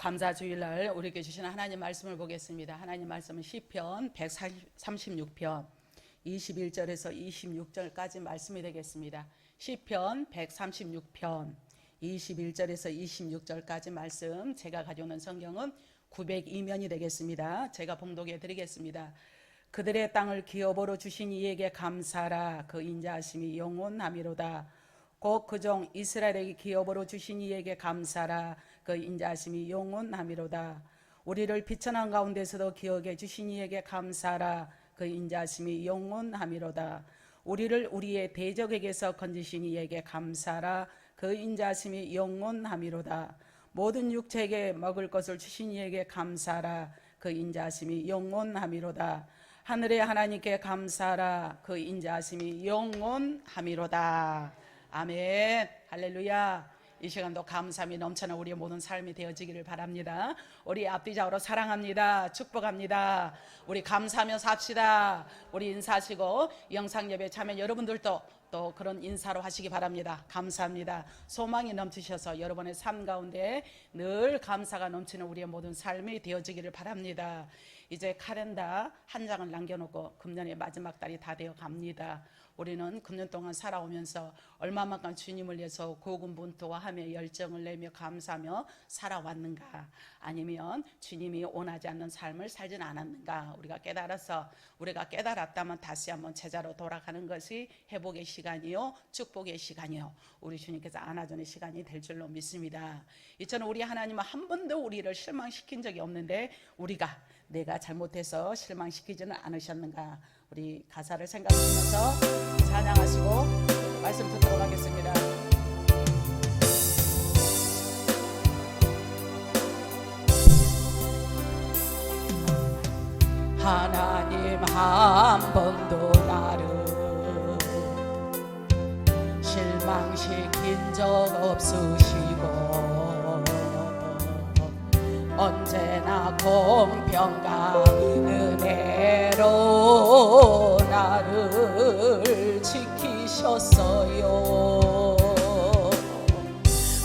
감사주일날 우리에게 주시는 하나님 말씀을 보겠습니다. 하나님 말씀은 시편 136편 21절에서 26절까지 말씀이 되겠습니다. 시편 136편 21절에서 26절까지 말씀, 제가 가져오는 성경은 902면이 되겠습니다. 제가 봉독해 드리겠습니다. 그들의 땅을 기업으로 주신 이에게 감사하라. 그 인자하심이 영원하미로다. 곧 그 종 이스라엘에게 기업으로 주신 이에게 감사하라. 그 인자하심이 영원하미로다. 우리를 비천한 가운데서도 기억해 주신 이에게 감사하라. 그 인자하심이 영원하미로다. 우리를 우리의 대적에게서 건지신 이에게 감사하라. 그 인자하심이 영원하미로다. 모든 육체에게 먹을 것을 주신 이에게 감사하라. 그 인자하심이 영원하미로다. 하늘의 하나님께 감사하라. 그 인자하심이 영원하미로다. 아멘. 할렐루야. 이 시간도 감사함이 넘쳐나 우리의 모든 삶이 되어지기를 바랍니다. 우리 앞뒤좌우로 사랑합니다. 축복합니다. 우리 감사하며 삽시다. 우리 인사하시고 영상예배 참여 여러분들도 또 그런 인사로 하시기 바랍니다. 감사합니다. 소망이 넘치셔서 여러분의 삶 가운데 늘 감사가 넘치는 우리의 모든 삶이 되어지기를 바랍니다. 이제 카렌더 한 장을 남겨놓고 금년의 마지막 달이 다 되어 갑니다. 우리는 금년 동안 살아오면서 얼마만큼 주님을 위해서 고군분투하며 열정을 내며 감사하며 살아왔는가, 아니면 주님이 원하지 않는 삶을 살진 않았는가, 우리가 깨달았다면 다시 한번 제자로 돌아가는 것이 회복의 시간이요 축복의 시간이요 우리 주님께서 안아주는 시간이 될 줄로 믿습니다. 이처럼 우리 하나님은 한 번도 우리를 실망시킨 적이 없는데 내가 잘못해서 실망시키지는 않으셨는가. 우리 가사를 생각하면서 찬양하시고 말씀 듣도록 하겠습니다. 하나님 한 번도 나를 실망시킨 적 없으시고 언제나 공평과 은혜로 나를 지키셨어요.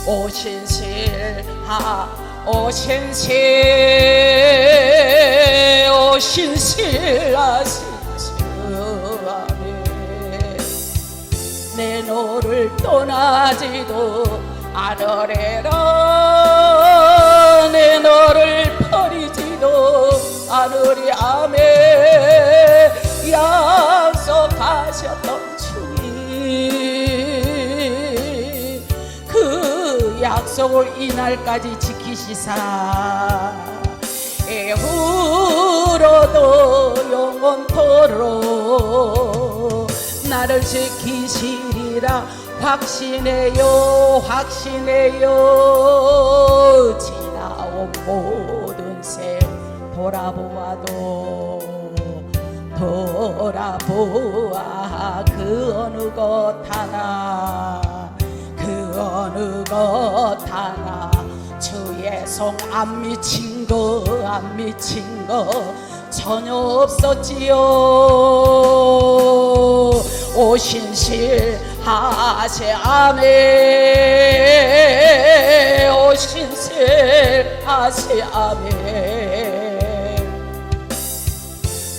오신실 하신 주 아멘. 내 너를 떠나지도 않으리라. 내 너를 버리지도 않으리. 아멘. 약속하셨던 주님, 그 약속을 이날까지 지키시사 애후로도 영원토록 나를 지키시리라 확신해요. 지나온 모든 생 돌아보아 그 어느 것 하나 주의 성 안 미친 거 전혀 없었지요. 오신실 하세 아멘. 오신실 하세 아멘.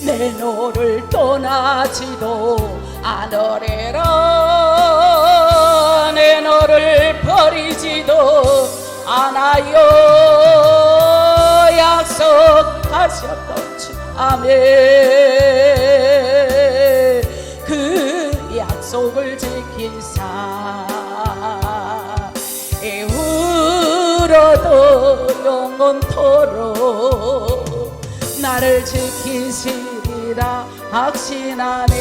내 너를 떠나지도 않으리라. 내 너를 버리지도 않아요. 약속하셨던 주 아멘. 그 약속을 지키사 애후로도 영원토록 나를 지키시리라 확신하네.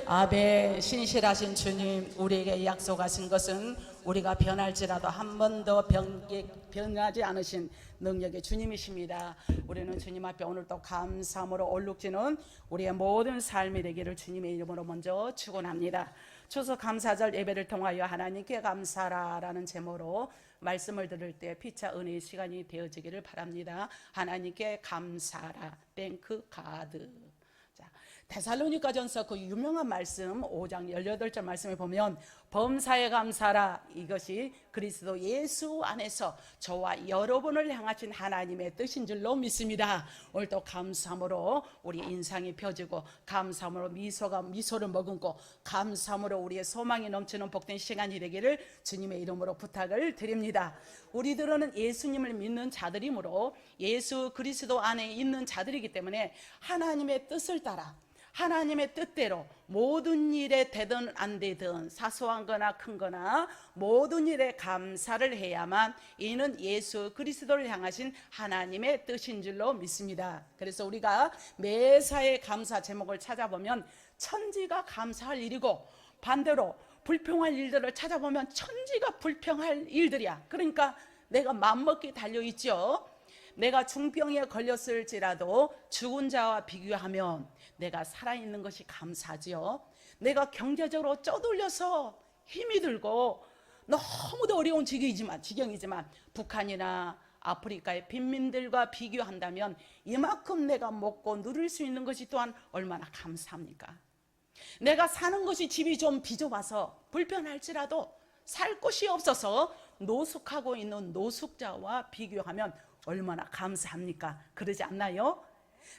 아멘. 신실하신 주님, 우리에게 약속하신 것은 우리가 변할지라도 한 번도 변하지 않으신 능력의 주님이십니다. 우리는 주님 앞에 오늘도 감사함으로 얼룩지는 우리의 모든 삶이 되기를 주님의 이름으로 먼저 축원합니다. 추수감사절 예배를 통하여 하나님께 감사라라는 제목으로 말씀을 들을 때 피차 은혜의 시간이 되어지기를 바랍니다. 하나님께 감사라. 땡크 가드. 자, 데살로니가전서 그 유명한 말씀 5장 18절 말씀에 보면 범사에 감사라. 이것이 그리스도 예수 안에서 저와 여러분을 향하신 하나님의 뜻인 줄로 믿습니다. 오늘도 감사함으로 우리 인상이 펴지고, 감사함으로 미소를 머금고, 감사함으로 우리의 소망이 넘치는 복된 시간이 되기를 주님의 이름으로 부탁을 드립니다. 우리들은 예수님을 믿는 자들이므로 예수 그리스도 안에 있는 자들이기 때문에 하나님의 뜻을 따라, 하나님의 뜻대로 모든 일에 되든 안 되든, 사소한 거나 큰 거나 모든 일에 감사를 해야만 이는 예수 그리스도를 향하신 하나님의 뜻인 줄로 믿습니다. 그래서 우리가 매사에 감사 제목을 찾아보면 천지가 감사할 일이고, 반대로 불평할 일들을 찾아보면 천지가 불평할 일들이야. 그러니까 내가 맘먹기 달려있죠. 내가 중병에 걸렸을지라도 죽은 자와 비교하면 내가 살아있는 것이 감사지요. 내가 경제적으로 쪼들려서 힘이 들고 너무도 어려운 지경이지만 북한이나 아프리카의 빈민들과 비교한다면 이만큼 내가 먹고 누릴 수 있는 것이 또한 얼마나 감사합니까? 내가 사는 것이 집이 좀 비좁아서 불편할지라도 살 곳이 없어서 노숙하고 있는 노숙자와 비교하면 얼마나 감사합니까? 그러지 않나요?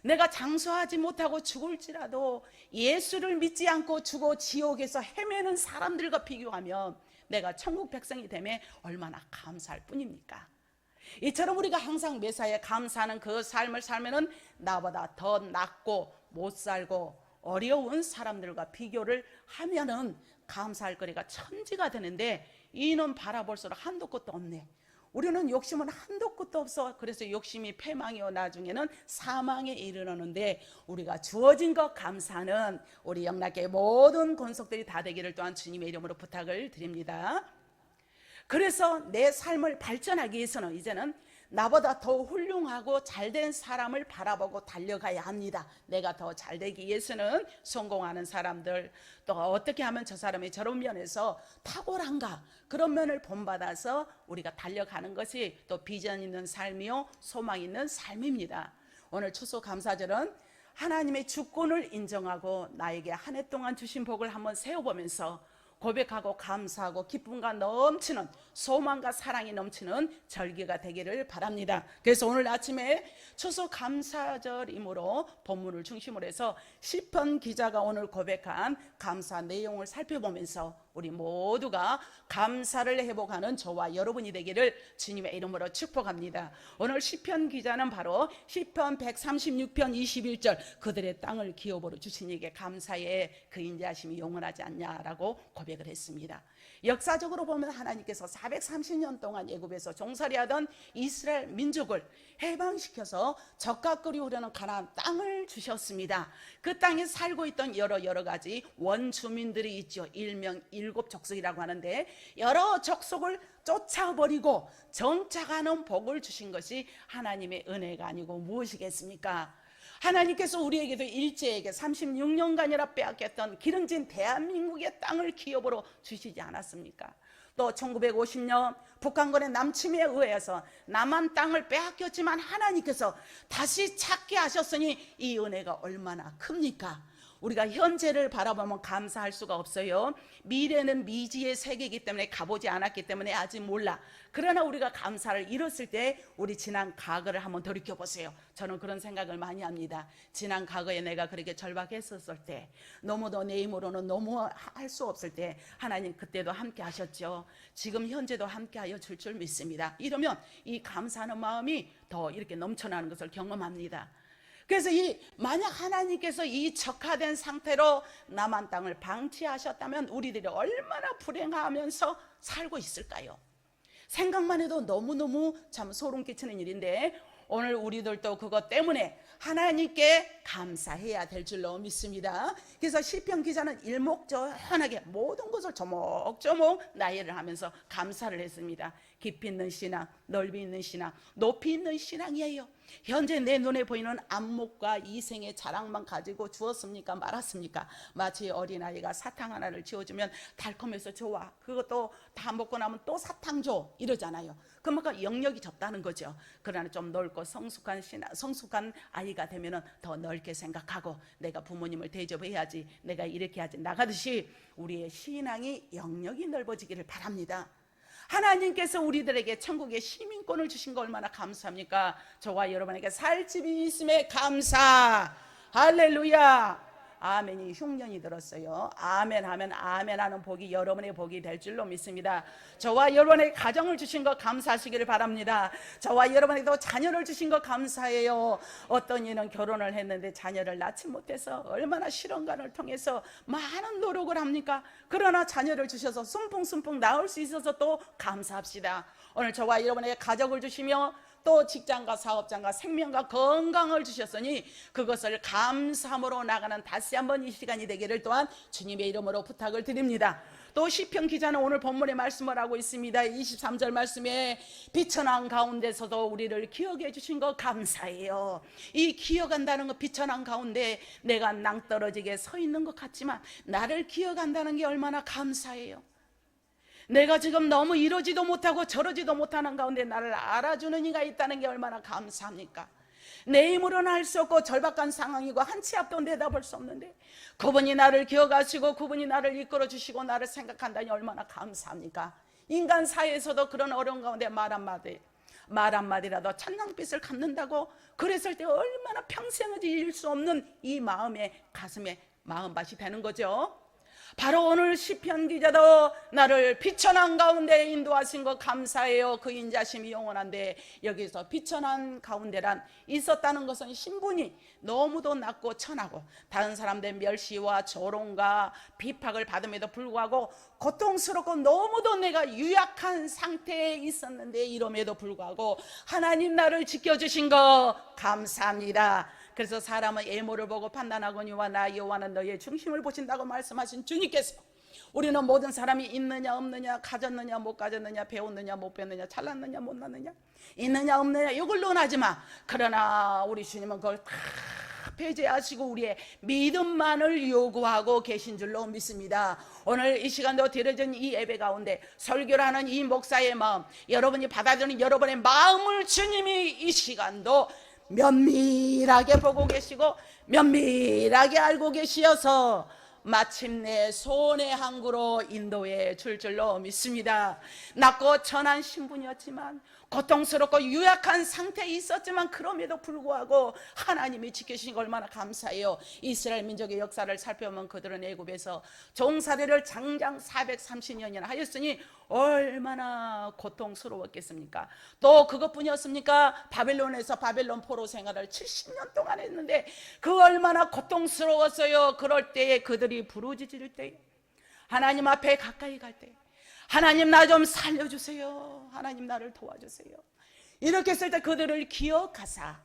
내가 장수하지 못하고 죽을지라도 예수를 믿지 않고 죽어 지옥에서 헤매는 사람들과 비교하면 내가 천국 백성이 되면 얼마나 감사할 뿐입니까? 이처럼 우리가 항상 매사에 감사하는 그 삶을 살면은 나보다 더 낫고 못 살고 어려운 사람들과 비교를 하면은 감사할 거리가 천지가 되는데, 이는 바라볼수록 한도 끝도 없네. 우리는 욕심은 한도 끝도 없어. 그래서 욕심이 패망이요 나중에는 사망에 이르렀는데, 우리가 주어진 것 감사는 우리 영락교회 모든 권속들이 다 되기를 또한 주님의 이름으로 부탁을 드립니다. 그래서 내 삶을 발전하기 위해서는 이제는 나보다 더 훌륭하고 잘된 사람을 바라보고 달려가야 합니다. 내가 더 잘되기 위해서는 성공하는 사람들, 또 어떻게 하면 저 사람이 저런 면에서 탁월한가, 그런 면을 본받아서 우리가 달려가는 것이 또 비전 있는 삶이요 소망 있는 삶입니다. 오늘 추수감사절은 하나님의 주권을 인정하고 나에게 한 해 동안 주신 복을 한번 세워보면서 고백하고 감사하고 기쁨과 넘치는 소망과 사랑이 넘치는 절기가 되기를 바랍니다. 그래서 오늘 아침에 추수감사절이므로 본문을 중심으로 해서 시편 기자가 오늘 고백한 감사 내용을 살펴보면서 우리 모두가 감사를 회복하는 저와 여러분이 되기를 주님의 이름으로 축복합니다. 오늘 시편 기자는 바로 시편 136편 21절 그들의 땅을 기업으로 주신 이에게 감사의 그 인자하심이 영원하지 않냐라고 고백을 했습니다. 역사적으로 보면 하나님께서 430년 동안 애굽에서 종살이하던 이스라엘 민족을 해방시켜서 젖과 꿀이 흐르는 가나안 땅을 주셨습니다. 그 땅에 살고 있던 여러 가지 원주민들이 있죠. 일명 일곱 족속이라고 하는데, 여러 족속을 쫓아버리고 정착하는 복을 주신 것이 하나님의 은혜가 아니고 무엇이겠습니까? 하나님께서 우리에게도 일제에게 36년간이나 빼앗겼던 기름진 대한민국의 땅을 기업으로 주시지 않았습니까? 또 1950년 북한군의 남침에 의해서 남한 땅을 빼앗겼지만 하나님께서 다시 찾게 하셨으니 이 은혜가 얼마나 큽니까? 우리가 현재를 바라보면 감사할 수가 없어요. 미래는 미지의 세계이기 때문에 가보지 않았기 때문에 아직 몰라. 그러나 우리가 감사를 잃었을 때 우리 지난 과거를 한번 돌이켜보세요. 저는 그런 생각을 많이 합니다. 지난 과거에 내가 그렇게 절박했었을 때, 너무도 내 힘으로는 너무 할 수 없을 때 하나님 그때도 함께 하셨죠. 지금 현재도 함께 하여 줄 믿습니다. 이러면 이 감사하는 마음이 더 이렇게 넘쳐나는 것을 경험합니다. 그래서 만약 하나님께서 이 적화된 상태로 남한 땅을 방치하셨다면 우리들이 얼마나 불행하면서 살고 있을까요? 생각만 해도 너무너무 참 소름 끼치는 일인데, 오늘 우리들도 그것 때문에 하나님께 감사해야 될 줄로 믿습니다. 그래서 시편 기자는 일목요연하게 모든 것을 조목조목 나열을 하면서 감사를 했습니다. 깊이 있는 신앙, 넓이 있는 신앙, 높이 있는 신앙이에요. 현재 내 눈에 보이는 안목과 이생의 자랑만 가지고 주었습니까? 말았습니까? 마치 어린아이가 사탕 하나를 지어주면 달콤해서 좋아, 그것도 다 먹고 나면 또 사탕 줘, 이러잖아요. 그만큼 영역이 좁다는 거죠. 그러나 좀 넓고 성숙한 아이가 되면 더 넓게 생각하고, 내가 부모님을 대접해야지, 내가 이렇게 하지, 나가듯이 우리의 신앙이 영역이 넓어지기를 바랍니다. 하나님께서 우리들에게 천국의 시민권을 주신 거 얼마나 감사합니까? 저와 여러분에게 살 집이 있음에 감사. 할렐루야. 아멘이 흉년이 들었어요. 아멘 하면 아멘 하는 복이 여러분의 복이 될 줄로 믿습니다. 저와 여러분의 가정을 주신 거 감사하시기를 바랍니다. 저와 여러분에게도 자녀를 주신 거 감사해요. 어떤 이는 결혼을 했는데 자녀를 낳지 못해서 얼마나 시련관을 통해서 많은 노력을 합니까? 그러나 자녀를 주셔서 순풍순풍 낳을 수 있어서 또 감사합시다. 오늘 저와 여러분에게 가족을 주시며 또 직장과 사업장과 생명과 건강을 주셨으니 그것을 감사함으로 나가는 다시 한번 이 시간이 되기를 또한 주님의 이름으로 부탁을 드립니다. 또 시편 기자는 오늘 본문의 말씀을 하고 있습니다. 23절 말씀에 비천한 가운데서도 우리를 기억해 주신 거 감사해요. 이 기억한다는 거, 비천한 가운데 내가 낭떠러지게 서 있는 것 같지만 나를 기억한다는 게 얼마나 감사해요. 내가 지금 너무 이러지도 못하고 저러지도 못하는 가운데 나를 알아주는 이가 있다는 게 얼마나 감사합니까? 내 힘으로는 할 수 없고 절박한 상황이고 한 치 앞도 내다볼 수 없는데 그분이 나를 기억하시고 그분이 나를 이끌어 주시고 나를 생각한다니 얼마나 감사합니까? 인간 사회에서도 그런 어려운 가운데 말 한마디라도 천냥빛을 갚는다고 그랬을 때 얼마나 평생을 잊을 수 없는 이 가슴에 마음밭이 되는 거죠. 바로 오늘 시편 기자도 나를 비천한 가운데 인도하신 것 감사해요. 그 인자심이 영원한데, 여기서 비천한 가운데란 있었다는 것은 신분이 너무도 낮고 천하고 다른 사람들의 멸시와 조롱과 비박을 받음에도 불구하고 고통스럽고 너무도 내가 유약한 상태에 있었는데 이럼에도 불구하고 하나님 나를 지켜주신 거 감사합니다. 그래서 사람은 외모를 보고 판단하거니와 나 여호와는 너의 중심을 보신다고 말씀하신 주님께서 우리는 모든 사람이 있느냐 없느냐, 가졌느냐 못 가졌느냐, 배웠느냐 못 배웠느냐, 잘났느냐 못 났느냐, 있느냐 없느냐 이걸 논하지 마. 그러나 우리 주님은 그걸 다 배제하시고 우리의 믿음만을 요구하고 계신 줄로 믿습니다. 오늘 이 시간도 드려진 이 예배 가운데 설교를 하는 이 목사의 마음, 여러분이 받아들이는 여러분의 마음을 주님이 이 시간도 면밀하게 보고 계시고 면밀하게 알고 계시어서 마침내 손의 항구로 인도해 줄 줄로 믿습니다. 낮고 천한 신분이었지만 고통스럽고 유약한 상태에 있었지만 그럼에도 불구하고 하나님이 지켜주신 거 얼마나 감사해요. 이스라엘 민족의 역사를 살펴보면 그들은 애굽에서 종살이를 장장 430년이나 하였으니 얼마나 고통스러웠겠습니까? 또 그것뿐이었습니까? 바벨론에서 바벨론 포로 생활을 70년 동안 했는데 그 얼마나 고통스러웠어요. 그럴 때에 그들이 부르짖을 때, 하나님 앞에 가까이 갈 때, 하나님 나 좀 살려주세요, 하나님 나를 도와주세요, 이렇게 했을 때 그들을 기억하사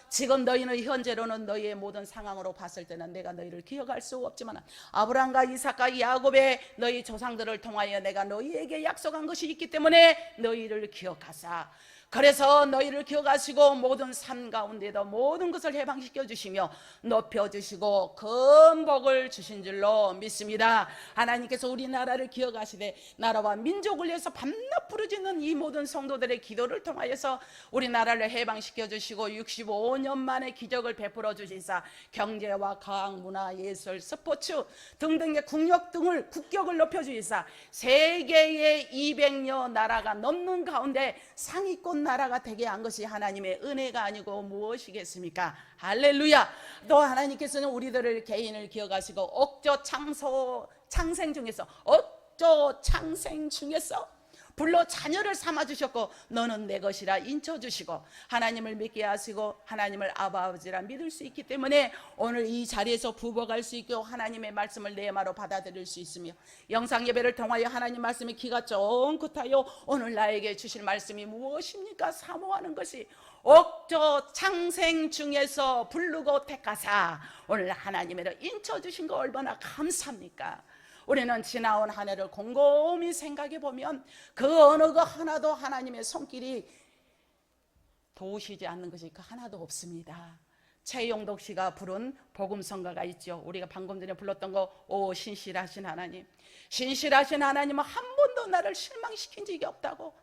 지금 너희는 현재로는 너희의 모든 상황으로 봤을 때는 내가 너희를 기억할 수 없지만 아브라함과 이삭과 야곱의 너희 조상들을 통하여 내가 너희에게 약속한 것이 있기 때문에 너희를 기억하사, 그래서 너희를 기억하시고 모든 산 가운데도 모든 것을 해방시켜 주시며 높여주시고 큰 복을 주신 줄로 믿습니다. 하나님께서 우리나라를 기억하시되 나라와 민족을 위해서 밤낮 부르짖는 이 모든 성도들의 기도를 통하여서 우리나라를 해방시켜 주시고 65년 만에 기적을 베풀어 주시사 경제와 과학, 문화, 예술, 스포츠 등등의 국격을 높여 주시사 세계의 200여 나라가 넘는 가운데 상위권 나라가 되게 한 것이 하나님의 은혜가 아니고 무엇이겠습니까? 할렐루야. 또 하나님께서는 우리들을 개인을 기억하시고 억저 창생 중에서 불러 자녀를 삼아주셨고 너는 내 것이라 인쳐주시고 하나님을 믿게 하시고 하나님을 아버지라 믿을 수 있기 때문에 오늘 이 자리에서 부복할 수 있고 하나님의 말씀을 내 마로 받아들일 수 있으며 영상 예배를 통하여 하나님 말씀이 귀가 쫑긋하여 오늘 나에게 주실 말씀이 무엇입니까? 사모하는 것이 옥저 창생 중에서 부르고 택하사 오늘 하나님의 인쳐주신 거 얼마나 감사합니까? 우리는 지나온 한 해를 곰곰이 생각해 보면 그 어느 것 하나도 하나님의 손길이 도우시지 않는 것이 그 하나도 없습니다. 최용덕 씨가 부른 복음성가가 있죠. 우리가 방금 전에 불렀던 거, 오 신실하신 하나님, 신실하신 하나님은 한 번도 나를 실망시킨 적이 없다고.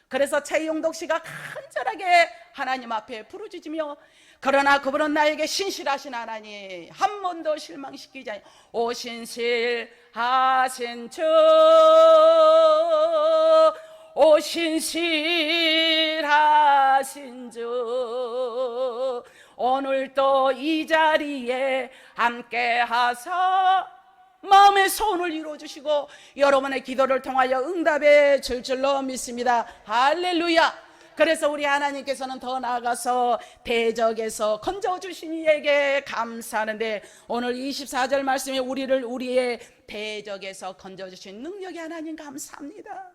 그래서 최용덕 씨가 간절하게 하나님 앞에 부르짖으며, 그러나 그분은 나에게 신실하신 하나님, 한 번도 실망시키지 않니, 오 신실하신 주, 오 신실하신 주, 오늘도 이 자리에 함께 하사 마음의 소원을 이루어주시고 여러분의 기도를 통하여 응답해 줄 줄로 믿습니다. 할렐루야. 그래서 우리 하나님께서는 더 나아가서 대적에서 건져주신 이에게 감사하는데, 오늘 24절 말씀에 우리의 대적에서 건져주신 능력의 하나님 감사합니다.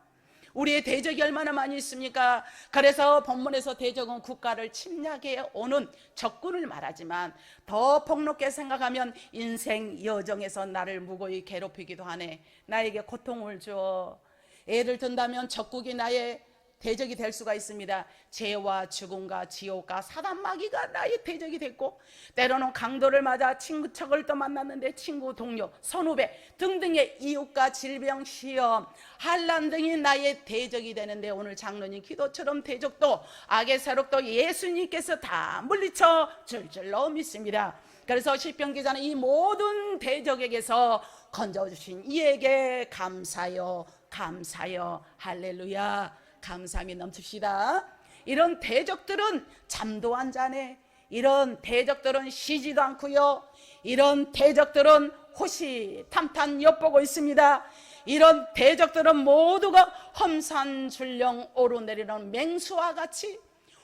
우리의 대적이 얼마나 많이 있습니까? 그래서 본문에서 대적은 국가를 침략해 오는 적군을 말하지만, 더 폭넓게 생각하면 인생 여정에서 나를 무고히 괴롭히기도 하네, 나에게 고통을 줘. 예를 든다면 적국이 나의 대적이 될 수가 있습니다. 죄와 죽음과 지옥과 사단 마귀가 나의 대적이 됐고, 때로는 강도를 맞아 친구척을 또 만났는데 친구, 동료, 선후배 등등의 이웃과 질병, 시험, 환난 등이 나의 대적이 되는데, 오늘 장로님 기도처럼 대적도 악의 세력도 예수님께서 다 물리쳐 줄 줄로 믿습니다. 그래서 시편 기자는 이 모든 대적에게서 건져주신 이에게 감사요 감사요. 할렐루야. 감사함이 넘칩시다. 이런 대적들은 잠도 안 자네. 이런 대적들은 쉬지도 않고요. 이런 대적들은 호시탐탐 엿보고 있습니다. 이런 대적들은 모두가 험산줄령 오르내리는 맹수와 같이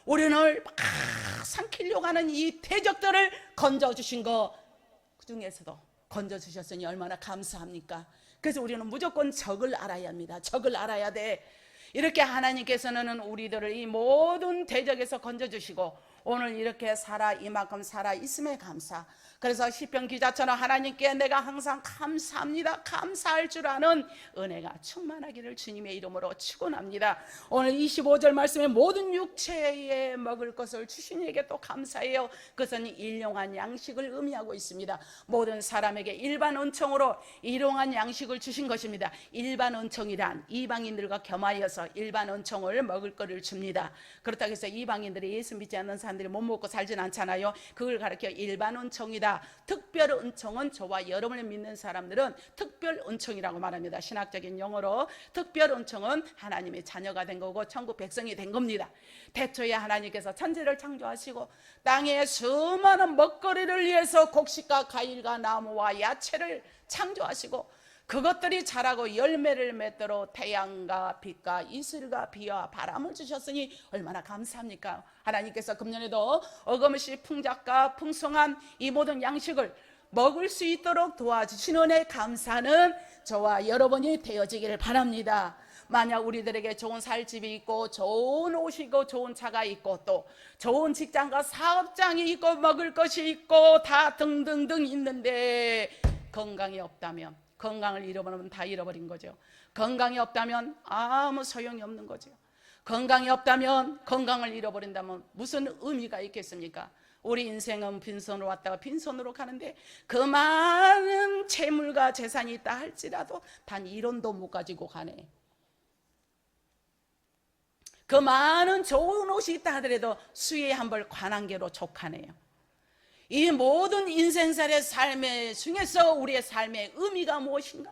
우리를 막 삼키려고 하는 이 대적들을 건져주신 거, 그 중에서도 건져주셨으니 얼마나 감사합니까? 그래서 우리는 무조건 적을 알아야 합니다. 적을 알아야 돼. 이렇게 하나님께서는 우리들을 이 모든 대적에서 건져주시고 오늘 이렇게 살아, 이만큼 살아 있음에 감사. 그래서 시편 기자처럼 하나님께 내가 항상 감사합니다, 감사할 줄 아는 은혜가 충만하기를 주님의 이름으로 축원합니다. 오늘 25절 말씀에 모든 육체에 먹을 것을 주신 이에게 또 감사해요. 그것은 일용한 양식을 의미하고 있습니다. 모든 사람에게 일반 은총으로 일용한 양식을 주신 것입니다. 일반 은총이란 이방인들과 겸하여서 일반 은총을 먹을 거를 줍니다. 그렇다고 해서 이방인들이 예수 믿지 않는 사람들이 못 먹고 살진 않잖아요. 그걸 가르쳐 일반 은총이다. 특별 은총은 저와 여러분을 믿는 사람들은 특별 은총이라고 말합니다. 신학적인 용어로 특별 은총은 하나님의 자녀가 된 거고 천국 백성이 된 겁니다. 태초에 하나님께서 천지를 창조하시고 땅에 수많은 먹거리를 위해서 곡식과 과일과 나무와 야채를 창조하시고 그것들이 자라고 열매를 맺도록 태양과 빛과 이슬과 비와 바람을 주셨으니 얼마나 감사합니까? 하나님께서 금년에도 어금없이 풍작과 풍성한 이 모든 양식을 먹을 수 있도록 도와주신 은혜 감사는 저와 여러분이 되어지기를 바랍니다. 만약 우리들에게 좋은 살집이 있고 좋은 옷이 있고 좋은 차가 있고 또 좋은 직장과 사업장이 있고 먹을 것이 있고 다 등등등 있는데 건강이 없다면, 건강을 잃어버리면 다 잃어버린 거죠. 건강이 없다면 아무 소용이 없는 거죠. 건강이 없다면, 건강을 잃어버린다면 무슨 의미가 있겠습니까? 우리 인생은 빈손으로 왔다가 빈손으로 가는데 그 많은 재물과 재산이 있다 할지라도 단 1원도 못 가지고 가네. 그 많은 좋은 옷이 있다 하더라도 수에 한 벌 관한계로 족하네요. 이 모든 인생살의 삶의 중에서 우리의 삶의 의미가 무엇인가?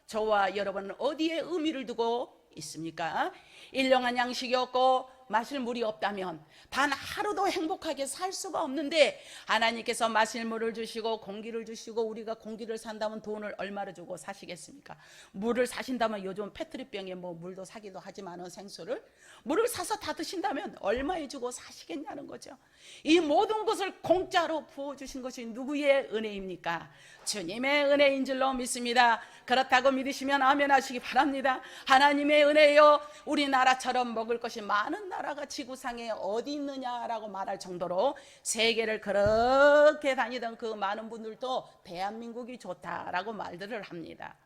저와 여러분은 어디에 의미를 두고 있습니까? 일용한 양식이 없고 마실 물이 없다면 단 하루도 행복하게 살 수가 없는데, 하나님께서 마실 물을 주시고 공기를 주시고 우리가 공기를 산다면 돈을 얼마를 주고 사시겠습니까? 물을 사신다면 요즘 페트리병에 뭐 물도 사기도 하지만 생수를 물을 사서 다 드신다면 얼마에 주고 사시겠냐는 거죠. 이 모든 것을 공짜로 부어주신 것이 누구의 은혜입니까? 주님의 은혜인 줄로 믿습니다. 그렇다고 믿으시면 아멘 하시기 바랍니다. 하나님의 은혜요, 우리나라처럼 먹을 것이 많은 나라가 지구상에 어디 있느냐라고 말할 정도로 세계를 그렇게 다니던 그 많은 분들도 대한민국이 좋다라고 말들을 합니다.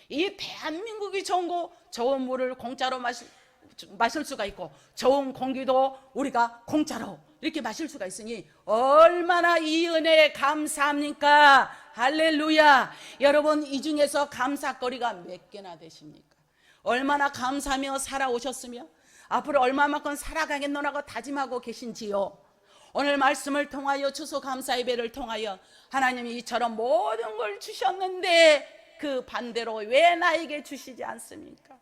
이 대한민국이 좋은 거, 좋은 물을 공짜로 마실 수가 있고, 좋은 공기도 우리가 공짜로 이렇게 마실 수가 있으니 얼마나 이 은혜에 감사합니까? 할렐루야. 여러분, 이 중에서 감사거리가 몇 개나 되십니까? 얼마나 감사하며 살아오셨으며 앞으로 얼마만큼 살아가겠노라고 다짐하고 계신지요? 오늘 말씀을 통하여, 추수감사 예배를 통하여 하나님이 이처럼 모든 걸 주셨는데 그 반대로 왜 나에게 주시지 않습니까?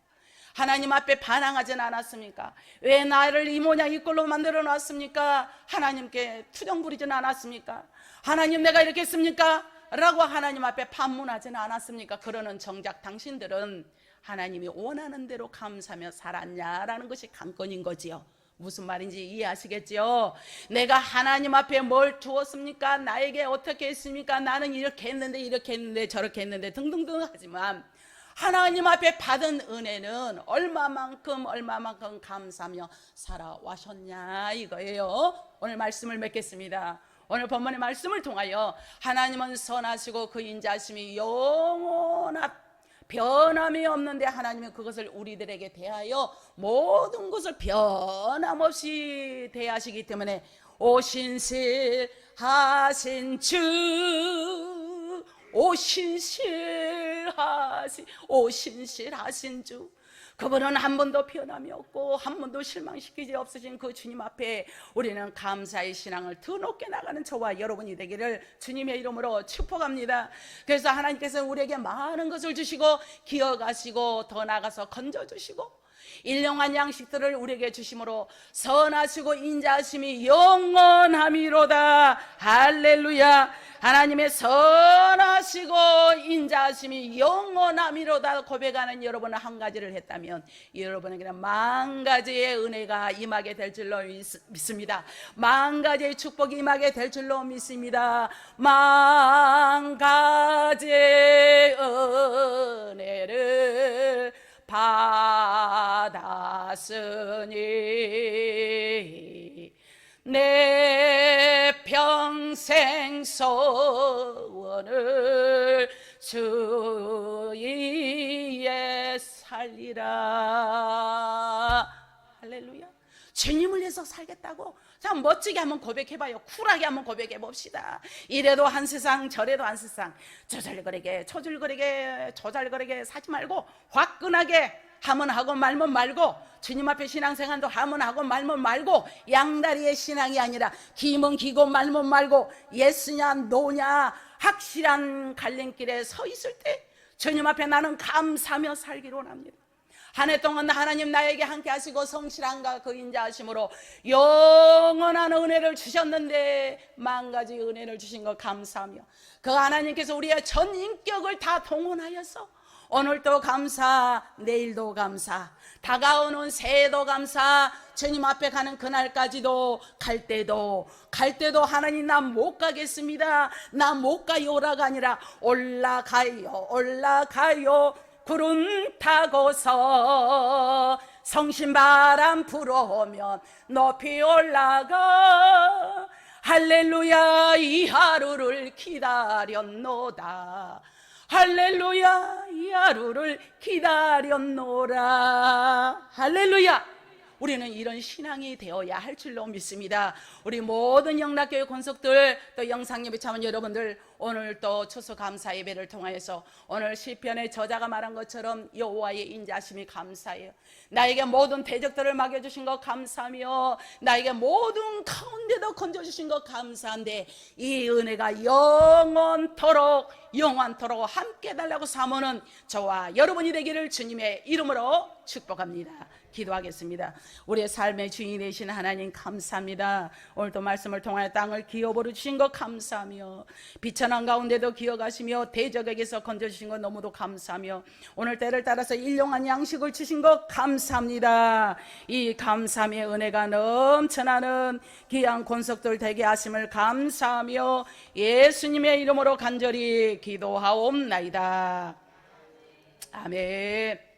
하나님 앞에 반항하지는 않았습니까? 왜 나를 이 모양 이 꼴로 만들어 놨습니까? 하나님께 투정 부리지는 않았습니까? 하나님, 내가 이렇게 했습니까? 라고 하나님 앞에 반문하지는 않았습니까? 그러는 정작 당신들은 하나님이 원하는 대로 감사하며 살았냐라는 것이 관건인 거지요. 무슨 말인지 이해하시겠죠? 내가 하나님 앞에 뭘 주었습니까? 나에게 어떻게 했습니까? 나는 이렇게 했는데 저렇게 했는데 등등등 하지만 하나님 앞에 받은 은혜는 얼마만큼 감사하며 살아와셨냐 이거예요. 오늘 말씀을 맺겠습니다. 오늘 본문의 말씀을 통하여 하나님은 선하시고 그 인자하심이 영원한 변함이 없는데 하나님은 그것을 우리들에게 대하여 모든 것을 변함없이 대하시기 때문에 오신실하신 주, 오신실하신 주, 그분은 한 번도 변함이 없고 한 번도 실망시키지 없으신 그 주님 앞에 우리는 감사의 신앙을 더 높게 나가는 저와 여러분이 되기를 주님의 이름으로 축복합니다. 그래서 하나님께서 우리에게 많은 것을 주시고 기억하시고 더 나아가서 건져주시고 일용한 양식들을 우리에게 주심으로 선하시고 인자하심이 영원함이로다. 할렐루야. 하나님의 선하시고 인자하심이 영원함이로다 고백하는 여러분은 한 가지를 했다면 여러분에게는 만 가지의 은혜가 임하게 될 줄로 믿습니다. 만 가지의 축복이 임하게 될 줄로 믿습니다. 만 가지의 은혜를 받았으니 내 평생 소원을 주위에 살리라. 할렐루야. 주님을 위해서 살겠다고 참 멋지게 한번 고백해봐요. 쿨하게 한번 고백해봅시다. 이래도 한 세상 저래도 한 세상, 저절거리게 조잘거리게 사지 말고 화끈하게 하면 하고 말면 말고, 주님 앞에 신앙생활도 하면 하고 말면 말고, 양다리의 신앙이 아니라 기면 기고 말면 말고, 예스냐 노냐 확실한 갈림길에 서 있을 때 주님 앞에 나는 감사하며 살기로 합니다. 한 해 동안 하나님 나에게 함께 하시고 성실함과 그 인자하심으로 영원한 은혜를 주셨는데 만 가지 은혜를 주신 것 감사하며, 그 하나님께서 우리의 전 인격을 다 동원하여서 오늘도 감사, 내일도 감사, 다가오는 새해도 감사, 주님 앞에 가는 그날까지도 갈 때도 하나님 나 못 가겠습니다, 나 못 가요라가 아니라 올라가요 구름 타고서 성신바람 불어오면 높이 올라가. 할렐루야. 이 하루를 기다렸노다. 할렐루야. 이 하루를 기다렸노라. 할렐루야. 우리는 이런 신앙이 되어야 할 줄로 믿습니다. 우리 모든 영락교회 권속들, 또 영상예배 참원 여러분들, 오늘 또 추수감사 예배를 통하여서 오늘 시편의 저자가 말한 것처럼 여호와의 인자심이 감사해요. 나에게 모든 대적들을 막여주신 것 감사하며 나에게 모든 가운데도 건져주신 것 감사한데, 이 은혜가 영원토록 함께 달라고 사모는 저와 여러분이 되기를 주님의 이름으로 축복합니다. 기도하겠습니다. 우리의 삶의 주인이 되신 하나님 감사합니다. 오늘도 말씀을 통하여 땅을 기업으로 주신 것 감사하며, 비천한 가운데도 기억하시며 대적에게서 건져주신 것 너무도 감사하며, 오늘 때를 따라서 일용한 양식을 주신 것 감사합니다. 이 감사함의 은혜가 넘쳐나는 귀한 권속들 되게 하심을 감사하며 예수님의 이름으로 간절히 기도하옵나이다. 아멘.